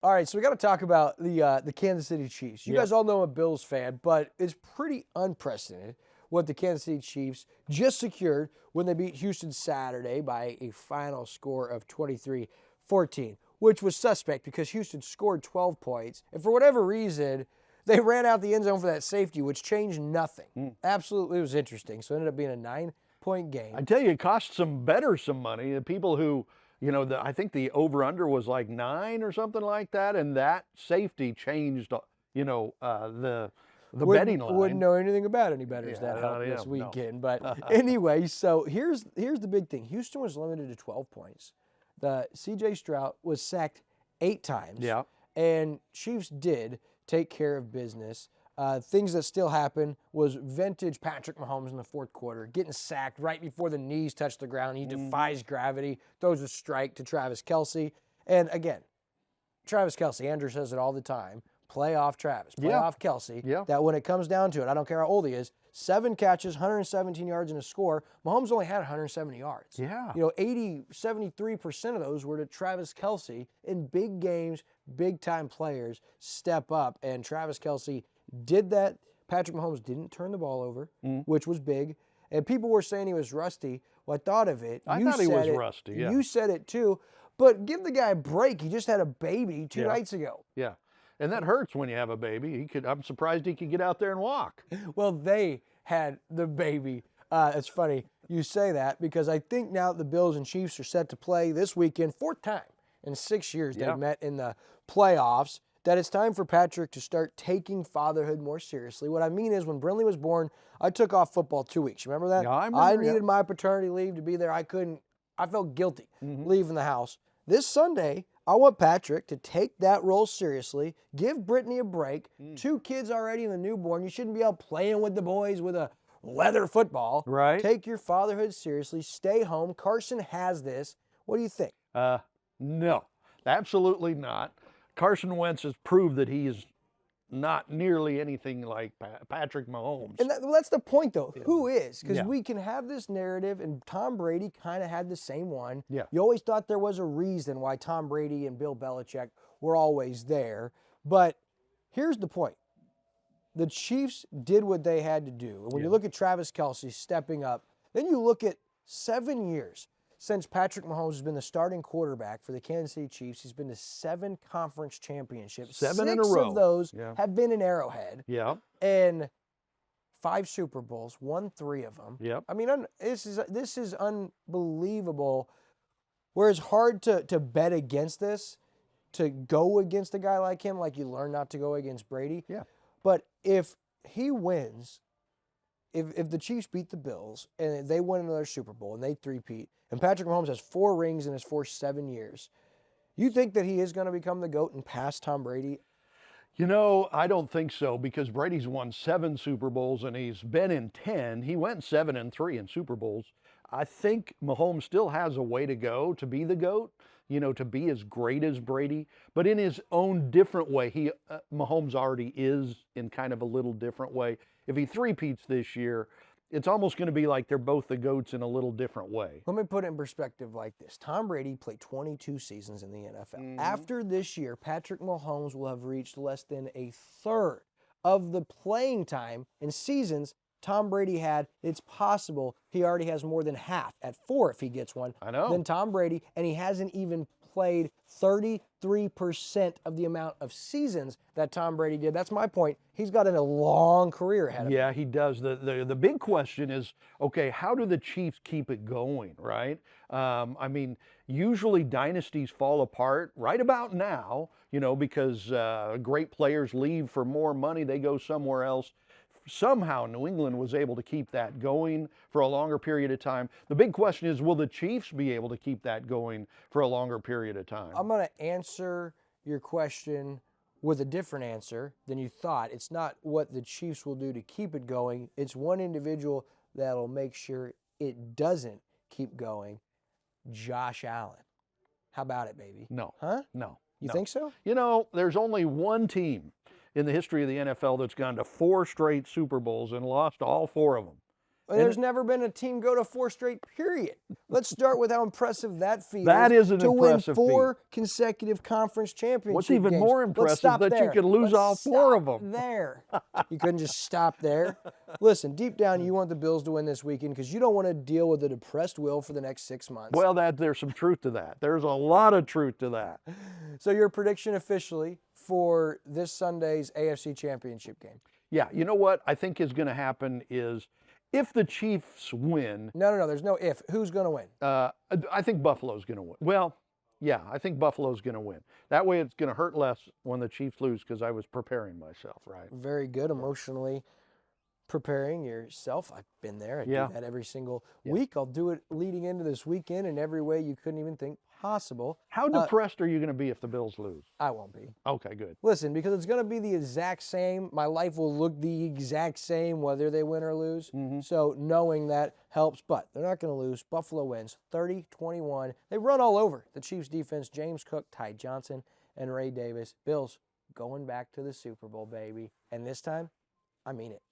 All right, so we got to talk about the Kansas City Chiefs. You guys all know I'm a Bills fan, but it's pretty unprecedented what the Kansas City Chiefs just secured when they beat Houston Saturday by a final score of 23-14, which was suspect because Houston scored 12 points, and for whatever reason, they ran out the end zone for that safety, which changed nothing. Absolutely, it was interesting. So it ended up being a 9-point game. I tell you, it cost some bettors some money. The people who, I think the over-under was like 9 or something like that, and that safety changed, the betting line. Wouldn't know anything about any bettors that helped this weekend. No. But anyway, so here's the big thing. Houston was limited to 12 points. The C.J. Stroud was sacked 8 times. Yeah. And Chiefs did take care of business. Things that still happen was vintage Patrick Mahomes in the fourth quarter, getting sacked right before the knees touch the ground. He defies gravity, throws a strike to Travis Kelce. And again, Travis Kelce, Andrew says it all the time, playoff Travis, playoff Kelce, that when it comes down to it, I don't care how old he is, 7 catches, 117 yards and a score. Mahomes only had 170 yards. Yeah. 73% of those were to Travis Kelce. In big games, big-time players step up, and Travis Kelce did that. Patrick Mahomes didn't turn the ball over, which was big. And people were saying he was rusty. Well, I thought of it. I thought he was rusty, yeah. You said it too. But give the guy a break. He just had a baby 2 nights ago. Yeah. And that hurts when you have a baby. I'm surprised he could get out there and walk. Well, they had the baby. It's funny you say that because I think now the Bills and Chiefs are set to play this weekend, 4th time in 6 years they've met in the playoffs, that it's time for Patrick to start taking fatherhood more seriously. What I mean is when Brinley was born, I took off football 2 weeks. You remember that? Yeah, I remember, I needed my paternity leave to be there. I felt guilty leaving the house. This Sunday, I want Patrick to take that role seriously, give Brittany a break. 2 kids already in the newborn. You shouldn't be out playing with the boys with a leather football. Right. Take your fatherhood seriously. Stay home. Carson has this. What do you think? No, absolutely not. Carson Wentz has proved that he is not nearly anything like Patrick Mahomes. And that's the point, though. Yeah. Who is? Because we can have this narrative, and Tom Brady kind of had the same one. Yeah. You always thought there was a reason why Tom Brady and Bill Belichick were always there. But here's the point. The Chiefs did what they had to do. And when you look at Travis Kelce stepping up, then you look at 7 years since Patrick Mahomes has been the starting quarterback for the Kansas City Chiefs. He's been to 7 conference championships. 7 in a row. 6 of those have been in Arrowhead. Yeah. And 5 Super Bowls, won 3 of them. Yep. I mean, this is unbelievable. Where it's hard to bet against this, to go against a guy like him, like you learn not to go against Brady. Yeah. But if he wins, if the Chiefs beat the Bills and they win another Super Bowl and they three-peat, and Patrick Mahomes has 4 rings in his first 7 years, you think that he is going to become the GOAT and pass Tom Brady? I don't think so because Brady's won 7 Super Bowls and he's been in 10. He went 7-3 in Super Bowls. I think Mahomes still has a way to go to be the GOAT, to be as great as Brady, but in his own different way. Mahomes already is in kind of a little different way. If he three-peats this year, it's almost going to be like they're both the GOATs in a little different way. Let me put it in perspective like this. Tom Brady played 22 seasons in the NFL. After this year, Patrick Mahomes will have reached less than a third of the playing time in seasons Tom Brady had. It's possible he already has more than half at 4 if he gets one. I know. Than Tom Brady, and he hasn't even played 33% of the amount of seasons that Tom Brady did. That's my point. He's got a long career ahead of him. Yeah, he does. The big question is, okay, how do the Chiefs keep it going, right? Usually dynasties fall apart right about now, because great players leave for more money. They go somewhere else. Somehow New England was able to keep that going for a longer period of time. The big question is, will the Chiefs be able to keep that going for a longer period of time? I'm going to answer your question with a different answer than you thought. It's not what the Chiefs will do to keep it going. It's one individual that'll make sure it doesn't keep going. Josh Allen. How about it, baby? No. Huh? No. You think so? There's only one team in the history of the NFL that's gone to 4 straight Super Bowls and lost all 4 of them. There's never been a team go to 4 straight, period. Let's start with how impressive that feels. That is an to impressive win 4 feat. consecutive conference championship What's even games. more Let's impressive stop that there. you could lose Let's all 4 of stop them. there. You couldn't just stop there. Listen, deep down, you want the Bills to win this weekend because you don't want to deal with a depressed Will for the next 6 months. Well, there's some truth to that. There's a lot of truth to that. So your prediction officially for this Sunday's AFC Championship game? Yeah, you know what I think is going to happen is if the Chiefs win. No, there's no if. Who's going to win? I think Buffalo's going to win. Well, yeah, I think Buffalo's going to win. That way it's going to hurt less when the Chiefs lose because I was preparing myself, right? Very good, emotionally preparing yourself. I've been there. I do that every single week. I'll do it leading into this weekend in every way you couldn't even think possible. How depressed are you going to be if the Bills lose? I won't be. Okay, good. Listen, because it's going to be the exact same. My life will look the exact same whether they win or lose. So knowing that helps, but they're not going to lose. Buffalo wins 30-21. They run all over the Chiefs defense. James Cook, Ty Johnson, and Ray Davis. Bills going back to the Super Bowl, baby. And this time, I mean it.